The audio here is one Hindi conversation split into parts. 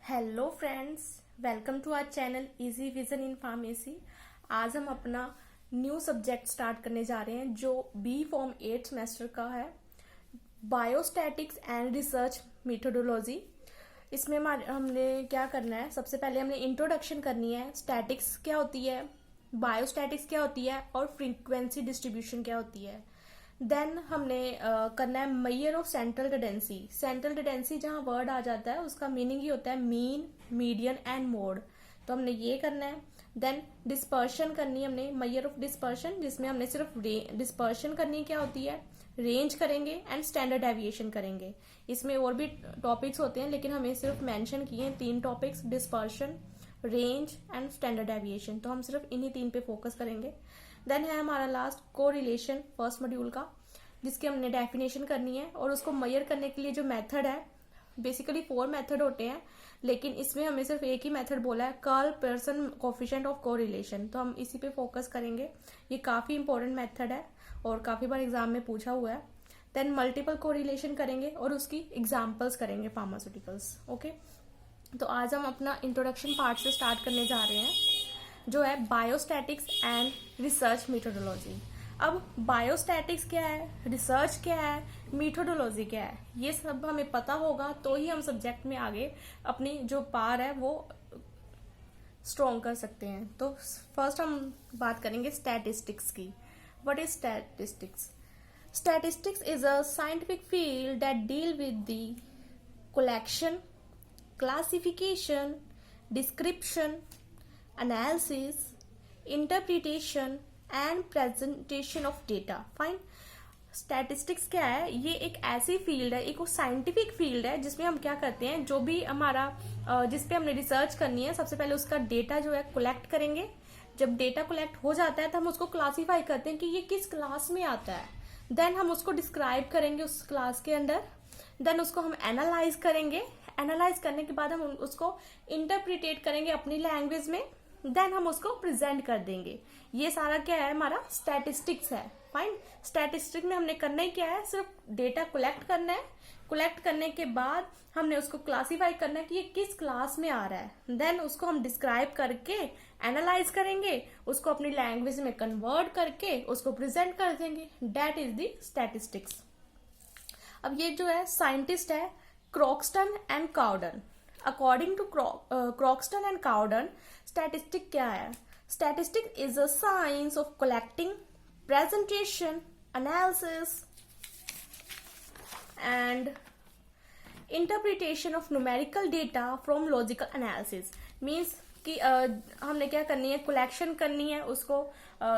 Hello friends, welcome to our channel Easy Vision in pharmacy. आज हम अपना न्यू सब्जेक्ट स्टार्ट करने जा रहे हैं जो बी फॉर्म 8th सेमेस्टर का है, बायोस्टैटिक्स एंड रिसर्च मेथोडोलॉजी। इसमें हमने क्या करना है, सबसे पहले हमने इंट्रोडक्शन करनी है, स्टैटिक्स क्या होती है, बायोस्टैटिक्स क्या होती है और फ्रीक्वेंसी डिस्ट्रीब्यूशन क्या होती है। देन हमने करना है measure of central tendency. Central tendency जहाँ वर्ड आ जाता है उसका मीनिंग ही होता है मीन, मीडियन एंड मोड, तो हमने ये करना है। देन डिस्पर्शन करनी है हमने, मेजर ऑफ डिस्पर्शन, जिसमें हमने सिर्फ डिस्पर्शन करनी क्या होती है, रेंज करेंगे एंड स्टैंडर्ड डेविएशन करेंगे। इसमें और भी टॉपिक्स होते हैं लेकिन हमें सिर्फ मेंशन किए हैं 3 topics, dispersion, range and standard deviation, तो हम सिर्फ इन्हीं 3 पे फोकस करेंगे। देन है हमारा लास्ट कोरिलेशन फर्स्ट मॉड्यूल का, जिसकी हमने डेफिनेशन करनी है और उसको मेजर करने के लिए जो मेथड है, बेसिकली 4 मेथड होते हैं लेकिन इसमें हमें सिर्फ एक ही मेथड बोला है, curl Pearson coefficient of correlation, तो हम इसी पे फोकस करेंगे। ये काफी इंपॉर्टेंट मेथड है और काफी बार एग्जाम में पूछा हुआ है। देन मल्टीपल कोरिलेशन करेंगे और उसकी एग्जाम्पल्स करेंगे फार्मास्यूटिकल्स। ओके, तो आज हम अपना इंट्रोडक्शन पार्ट से स्टार्ट करने जा रहे हैं जो है बायोस्टैटिक्स एंड रिसर्च मेथोडोलॉजी। अब बायोस्टैटिक्स क्या है, रिसर्च क्या है, मेथोडोलॉजी क्या है, ये सब हमें पता होगा तो ही हम सब्जेक्ट में आगे अपनी जो पार है वो स्ट्रॉन्ग कर सकते हैं। तो फर्स्ट हम बात करेंगे स्टैटिस्टिक्स की। What is statistics? Statistics is a scientific field that deal with the collection, classification, description, analysis, interpretation and presentation of data. Fine. Statistics क्या है? ये एक ऐसी फील्ड है, एक साइंटिफिक फील्ड है जिसमें हम क्या करते हैं, जो भी हमारा जिसपे हमने रिसर्च करनी है, सबसे पहले उसका डेटा जो है कलेक्ट करेंगे। जब डेटा कलेक्ट हो जाता है तो हम उसको क्लासीफाई करते हैं कि ये किस क्लास में आता है। देन हम उसको डिस्क्राइब करेंगे उस क्लास के अंदर। देन उसको हम एनालाइज करेंगे। एनालाइज करने के बाद हम उसको इंटरप्रिटेट करेंगे अपनी लैंग्वेज में। देन हम उसको प्रेजेंट कर देंगे। ये सारा क्या है, हमारा स्टैटिस्टिक्स है। फाइन। स्टैटिस्टिक्स में हमने करना ही क्या है, सिर्फ डेटा कलेक्ट करना है। कलेक्ट करने के बाद हमने उसको क्लासीफाई करना है कि ये किस क्लास में आ रहा है। देन उसको हम डिस्क्राइब करके एनालाइज करेंगे, उसको अपनी लैंग्वेज में कन्वर्ट करके उसको प्रेजेंट कर देंगे। That is the statistics. अब ये जो है साइंटिस्ट है Croxton and Cowden. According to Croxton and Cowden, statistic क्या है? Statistic is a science of collecting, presentation, analysis and interpretation of numerical data from logical analysis. Means कि हमने क्या करनी है, कलेक्शन करनी है उसको,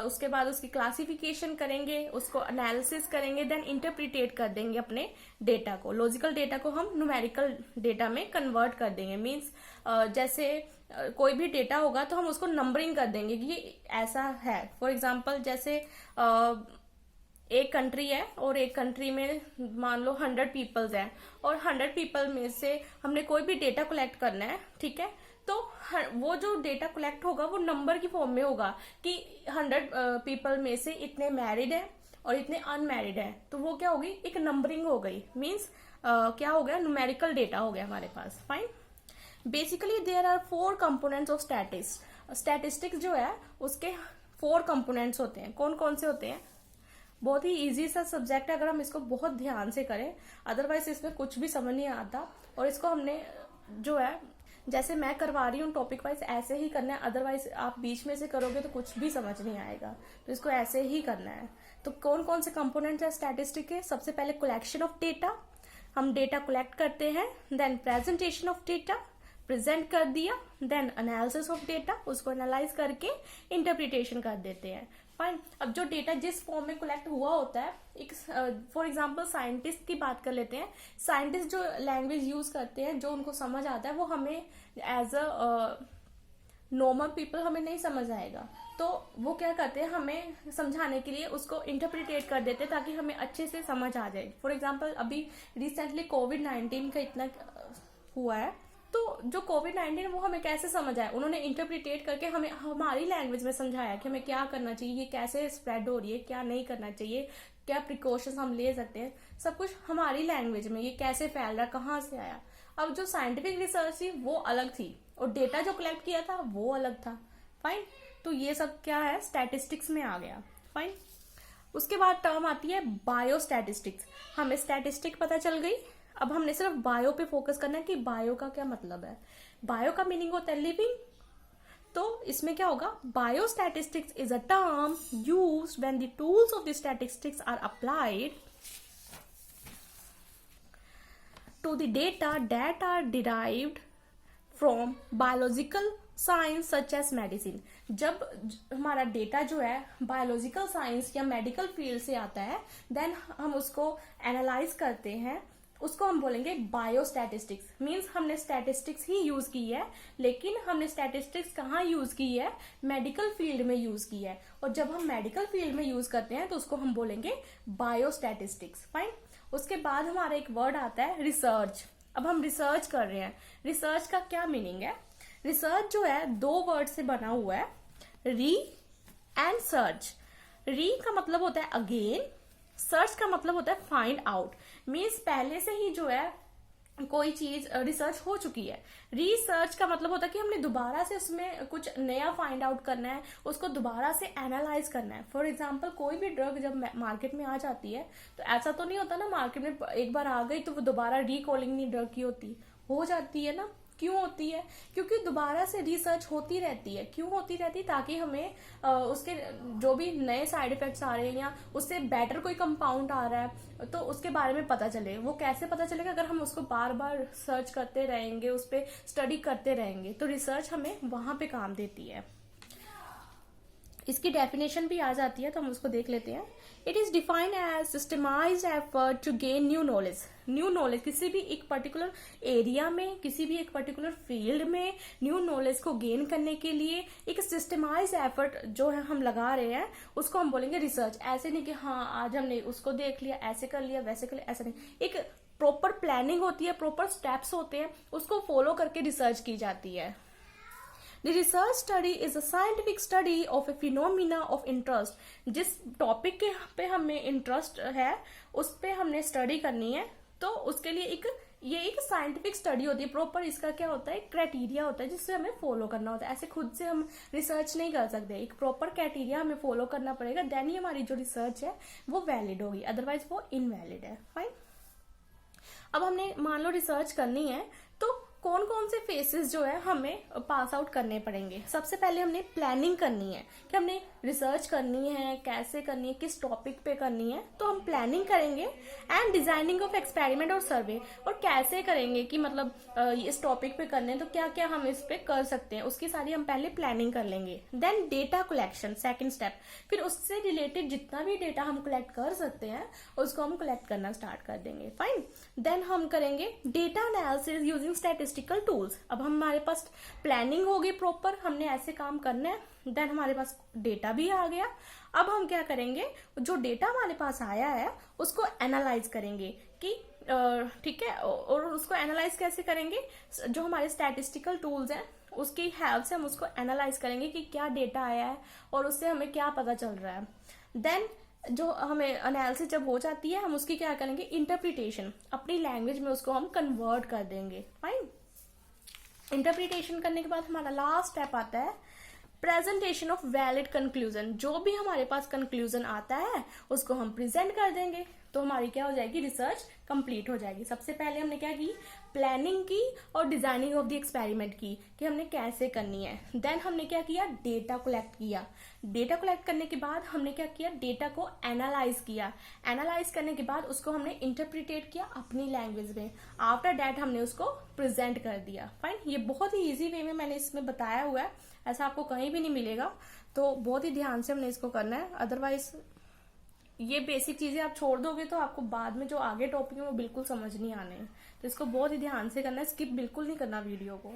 उसके बाद उसकी क्लासिफिकेशन करेंगे, उसको एनालिसिस करेंगे, देन इंटरप्रिटेट कर देंगे अपने डेटा को। लॉजिकल डेटा को हम न्यूमेरिकल डेटा में कन्वर्ट कर देंगे। मीन्स जैसे कोई भी डेटा होगा तो हम उसको नंबरिंग कर देंगे कि ये ऐसा है। फॉर एग्जाम्पल जैसे एक कंट्री है और एक कंट्री में मान लो 100 पीपल्स हैं और 100 पीपल में से हमने कोई भी डेटा कलेक्ट करना है, ठीक है, तो वो जो डेटा कलेक्ट होगा वो नंबर की फॉर्म में होगा कि 100 पीपल में से इतने मैरिड है और इतने अनमैरिड है, तो वो क्या होगी, एक नंबरिंग हो गई। मीन्स क्या हो गया, न्यूमेरिकल डेटा हो गया हमारे पास। Fine. Basically there are 4 components of statistics जो है उसके 4 कंपोनेंट्स होते हैं। कौन कौन से होते हैं? बहुत ही इजी सा सब्जेक्ट है अगर हम इसको बहुत ध्यान से करें, अदरवाइज इसमें कुछ भी समझ नहीं आता। और इसको हमने जो है, जैसे मैं करवा रही हूँ टॉपिक वाइज, ऐसे ही करना है, अदरवाइज आप बीच में से करोगे तो कुछ भी समझ नहीं आएगा, तो इसको ऐसे ही करना है। तो कौन कौन से कंपोनेंट्स है स्टैटिस्टिक के? सबसे पहले कलेक्शन ऑफ डेटा, हम डेटा कलेक्ट करते हैं। Then presentation of data, present कर दिया। देन एनालिसिस ऑफ डेटा, उसको एनालाइज करके इंटरप्रिटेशन कर देते हैं। फाइन। अब जो डेटा जिस फॉर्म में कलेक्ट हुआ होता है, एक फॉर एग्जांपल साइंटिस्ट की बात कर लेते हैं। साइंटिस्ट जो लैंग्वेज यूज करते हैं, जो उनको समझ आता है, वो हमें एज अ नॉर्मल पीपल हमें नहीं समझ आएगा, तो वो क्या करते हैं, हमें समझाने के लिए उसको इंटरप्रिटेट कर देते हैं ताकि हमें अच्छे से समझ आ जाए। फॉर एग्जाम्पल अभी रिसेंटली कोविड-19 का इतना हुआ है, तो जो कोविड-19 वो हमें कैसे समझ आया, उन्होंने इंटरप्रिटेट करके हमें हमारी लैंग्वेज में समझाया कि हमें क्या करना चाहिए, ये कैसे स्प्रेड हो रही है, क्या नहीं करना चाहिए, क्या प्रिकॉशंस हम ले सकते हैं, सब कुछ हमारी लैंग्वेज में, ये कैसे फैल रहा है, कहाँ से आया। अब जो साइंटिफिक रिसर्च थी वो अलग थी और डेटा जो कलेक्ट किया था वो अलग था। फाइन, तो ये सब क्या है, स्टैटिस्टिक्स में आ गया। फाइन, उसके बाद टर्म आती है बायोस्टैटिस्टिक्स। हमें स्टैटिस्टिक पता चल गई, अब हमने सिर्फ बायो पे फोकस करना है कि बायो का क्या मतलब है। बायो का मीनिंग होता है लिविंग, तो इसमें क्या होगा, biostatistics is a term used when the tools of the statistics are applied to the data that are derived from biological science such as medicine. जब हमारा डेटा जो है बायोलॉजिकल साइंस या मेडिकल फील्ड से आता है, देन हम उसको एनालाइज करते हैं, उसको हम बोलेंगे बायोस्टैटिस्टिक्स। मींस हमने स्टैटिस्टिक्स ही यूज की है, लेकिन हमने स्टैटिस्टिक्स कहाँ यूज की है, मेडिकल फील्ड में यूज की है। और जब हम मेडिकल फील्ड में यूज करते हैं तो उसको हम बोलेंगे बायोस्टैटिस्टिक्स। फाइन, उसके बाद हमारा एक वर्ड आता है रिसर्च। अब हम रिसर्च कर रहे हैं, रिसर्च का क्या मीनिंग है। रिसर्च जो है दो वर्ड से बना हुआ है, री एंड सर्च। री का मतलब होता है अगेन, सर्च का मतलब होता है फाइंड आउट। मीन्स पहले से ही जो है कोई चीज रिसर्च हो चुकी है। रिसर्च का मतलब होता है कि हमने दोबारा से उसमें कुछ नया फाइंड आउट करना है, उसको दोबारा से एनालाइज करना है। फॉर एग्जांपल कोई भी ड्रग जब मार्केट में आ जाती है तो ऐसा तो नहीं होता ना मार्केट में एक बार आ गई तो वो दोबारा रिकॉलिंग नहीं ड्रग की होती, हो जाती है ना। क्यों होती है, क्योंकि दोबारा से रिसर्च होती रहती है। क्यों होती रहती है, ताकि हमें उसके जो भी नए साइड इफेक्ट्स आ रहे हैं या उससे बेटर कोई कंपाउंड आ रहा है तो उसके बारे में पता चले। वो कैसे पता चलेगा, अगर हम उसको बार बार सर्च करते रहेंगे, उस पर स्टडी करते रहेंगे, तो रिसर्च हमें वहां पे काम देती है। इसकी डेफिनेशन भी आ जाती है तो हम उसको देख लेते हैं। It is defined as systemized effort to gain new knowledge. New knowledge किसी भी एक पर्टिकुलर एरिया में, किसी भी एक पर्टिकुलर फील्ड में न्यू नॉलेज को गेन करने के लिए एक सिस्टमाइज्ड एफर्ट जो है हम लगा रहे हैं, उसको हम बोलेंगे रिसर्च। ऐसे नहीं कि हाँ आज हमने उसको देख लिया, ऐसे कर लिया, वैसे कर लिया, ऐसा नहीं। एक प्रॉपर प्लानिंग होती है, प्रॉपर स्टेप्स होते हैं, उसको फॉलो करके रिसर्च की जाती है। The research study is a scientific study of a phenomena of interest। जिस टॉपिक के पे हमें इंटरेस्ट है उस पे हमने स्टडी करनी है, तो उसके लिए ये एक साइंटिफिक स्टडी होती है। प्रॉपर इसका क्या होता है, क्राइटेरिया होता है जिससे हमें फॉलो करना होता है। ऐसे खुद से हम रिसर्च नहीं कर सकते, एक प्रॉपर क्राइटेरिया हमें फॉलो करना पड़ेगा, देन ही हमारी जो रिसर्च है वो वैलिड होगी, अदरवाइज वो इनवैलिड है। फाइन, अब हमने मान लो रिसर्च करनी है तो कौन कौन से फेसेस जो है हमें पास आउट करने पड़ेंगे। सबसे पहले हमने प्लानिंग करनी है कि हमने रिसर्च करनी है, कैसे करनी है, किस टॉपिक पे करनी है, तो हम प्लानिंग करेंगे। एंड डिजाइनिंग ऑफ एक्सपेरिमेंट और सर्वे, और कैसे करेंगे कि मतलब इस टॉपिक पे करने हैं तो क्या क्या हम इस पे कर सकते हैं, उसकी सारी हम पहले प्लानिंग कर लेंगे। Then data collection, second step, फिर उससे रिलेटेड जितना भी डेटा हम कलेक्ट कर सकते हैं उसको हम कलेक्ट करना स्टार्ट कर देंगे। फाइन, देन हम करेंगे data analysis using statistical tools. अब हमारे पास प्लानिंग होगी प्रॉपर, हमने ऐसे काम करना है, देन हमारे पास डेटा भी आ गया। अब हम क्या करेंगे, जो डेटा हमारे पास आया है उसको एनालाइज करेंगे कि ठीक है, और उसको एनालाइज कैसे करेंगे, जो हमारे स्टैटिस्टिकल टूल्स हैं उसकी हेल्प से हम उसको एनालाइज करेंगे कि क्या डेटा आया है और उससे हमें क्या पता चल रहा है। देन जो हमें एनालिसिस जब हो जाती है हम उसकी क्या करेंगे, इंटरप्रिटेशन, अपनी लैंग्वेज में उसको हम कन्वर्ट कर देंगे। फाइन, इंटरप्रिटेशन करने के बाद हमारा लास्ट स्टेप आता है प्रेजेंटेशन ऑफ वैलिड कंक्लूजन। जो भी हमारे पास कंक्लूजन आता है उसको हम प्रेजेंट कर देंगे, तो हमारी क्या हो जाएगी, रिसर्च कंप्लीट हो जाएगी। सबसे पहले हमने क्या की, प्लानिंग की और डिजाइनिंग ऑफ द एक्सपेरिमेंट की कि हमने कैसे करनी है। देन हमने क्या किया, डेटा कलेक्ट किया। डेटा कलेक्ट करने के बाद हमने क्या किया, डेटा को एनालाइज किया। एनालाइज करने के बाद उसको हमने इंटरप्रिटेट किया अपनी लैंग्वेज में। आफ्टर दैट हमने उसको प्रेजेंट कर दिया। फाइन, ये बहुत ही इजी वे में मैंने इसमें बताया हुआ है, ऐसा आपको कहीं भी नहीं मिलेगा, तो बहुत ही ध्यान से हमने इसको करना है। अदरवाइज ये बेसिक चीजें आप छोड़ दोगे तो आपको बाद में जो आगे टॉपिक है वो बिल्कुल समझ नहीं आने, तो इसको बहुत ही ध्यान से करना है, स्किप बिल्कुल नहीं करना वीडियो को।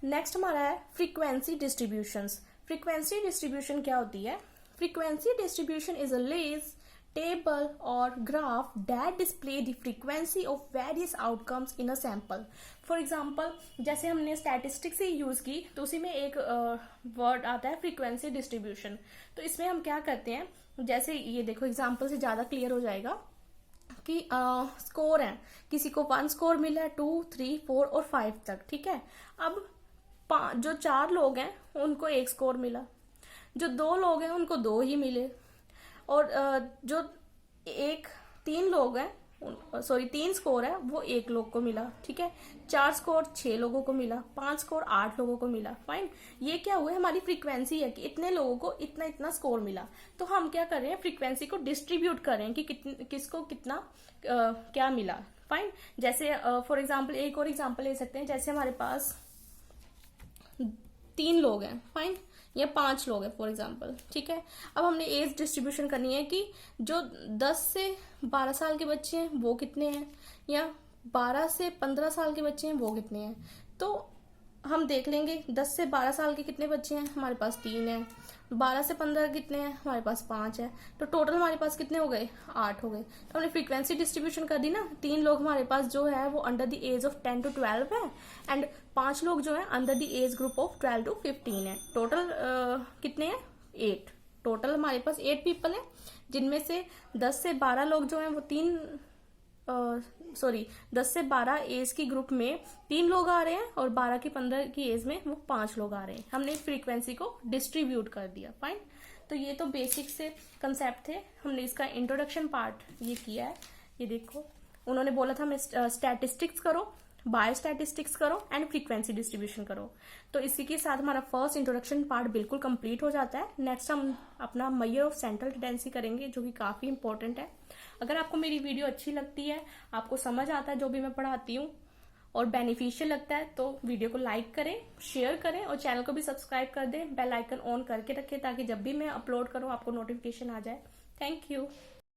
नेक्स्ट हमारा है फ्रीक्वेंसी डिस्ट्रीब्यूशन। फ्रीक्वेंसी डिस्ट्रीब्यूशन क्या होती है, frequency distribution is a list table or graph that display the frequency of various outcomes in a sample। For example जैसे हमने स्टैटिस्टिक्स ही यूज की तो उसी में एक वर्ड आता है फ्रीक्वेंसी डिस्ट्रीब्यूशन। तो इसमें हम क्या करते हैं, जैसे ये देखो एग्जाम्पल से ज्यादा क्लियर हो जाएगा। कि स्कोर है, किसी को 1 स्कोर मिला है, 2, 3, 4 और 5 तक, ठीक है। अब जो 4 लोग हैं उनको 1 स्कोर मिला, जो 2 लोग हैं उनको 2 ही मिले, और जो 3 लोग हैं, 3 स्कोर है वो 1 लोग को मिला, ठीक है। 4 स्कोर 6 लोगों को मिला, 5 स्कोर 8 लोगों को मिला। फाइन, ये क्या हुआ, हमारी फ्रीक्वेंसी है कि इतने लोगों को इतना इतना स्कोर मिला। तो हम क्या कर रहे हैं, फ्रीक्वेंसी को डिस्ट्रीब्यूट कर रहे हैं कि किसको कितना क्या मिला। फाइन, जैसे फॉर एग्जाम्पल एक और एग्जाम्पल ले सकते हैं, जैसे हमारे पास 3 लोग हैं, फाइन, या 5 लोग हैं फॉर एग्जाम्पल, ठीक है। अब हमने एज डिस्ट्रीब्यूशन करनी है कि जो 10 से 12 साल के बच्चे हैं वो कितने हैं, या 12 से 15 साल के बच्चे हैं वो कितने हैं। तो हम देख लेंगे 10 से 12 साल के कितने बच्चे हैं, हमारे पास 3 हैं। 12 से 15 कितने हैं, हमारे पास 5 है। तो टोटल हमारे पास कितने हो गए, 8 हो गए। तो हमने फ्रीक्वेंसी डिस्ट्रीब्यूशन कर दी ना, 3 लोग हमारे पास जो है वो under the age of 10 to 12 है, एंड 5 लोग जो है under the age group of 12 to 15 है। टोटल कितने हैं, 8। टोटल हमारे पास 8 पीपल है, जिनमें से 10 से 12 लोग जो हैं वो 10 से 12 एज की ग्रुप में 3 लोग आ रहे हैं, और 12 की 15 की एज में वो 5 लोग आ रहे हैं। हमने फ्रीक्वेंसी को डिस्ट्रीब्यूट कर दिया। फाइन, तो ये तो बेसिक से कंसेप्ट थे, हमने इसका इंट्रोडक्शन पार्ट ये किया है। ये देखो, उन्होंने बोला था हमें स्टैटिस्टिक्स करो, बायोस्टैटिस्टिक्स करो एंड फ्रीक्वेंसी डिस्ट्रीब्यूशन करो। तो इसी के साथ हमारा फर्स्ट इंट्रोडक्शन पार्ट बिल्कुल कंप्लीट हो जाता है। नेक्स्ट हम अपना मेजर ऑफ सेंट्रल टेंडेंसी करेंगे, जो कि काफी इंपॉर्टेंट है। अगर आपको मेरी वीडियो अच्छी लगती है, आपको समझ आता है जो भी मैं पढ़ाती हूँ, और बेनिफिशियल लगता है, तो वीडियो को लाइक करें, शेयर करें, और चैनल को भी सब्सक्राइब कर दें। बेल आइकन ऑन करके रखें ताकि जब भी मैं अपलोड करूँ आपको नोटिफिकेशन आ जाए। Thank you.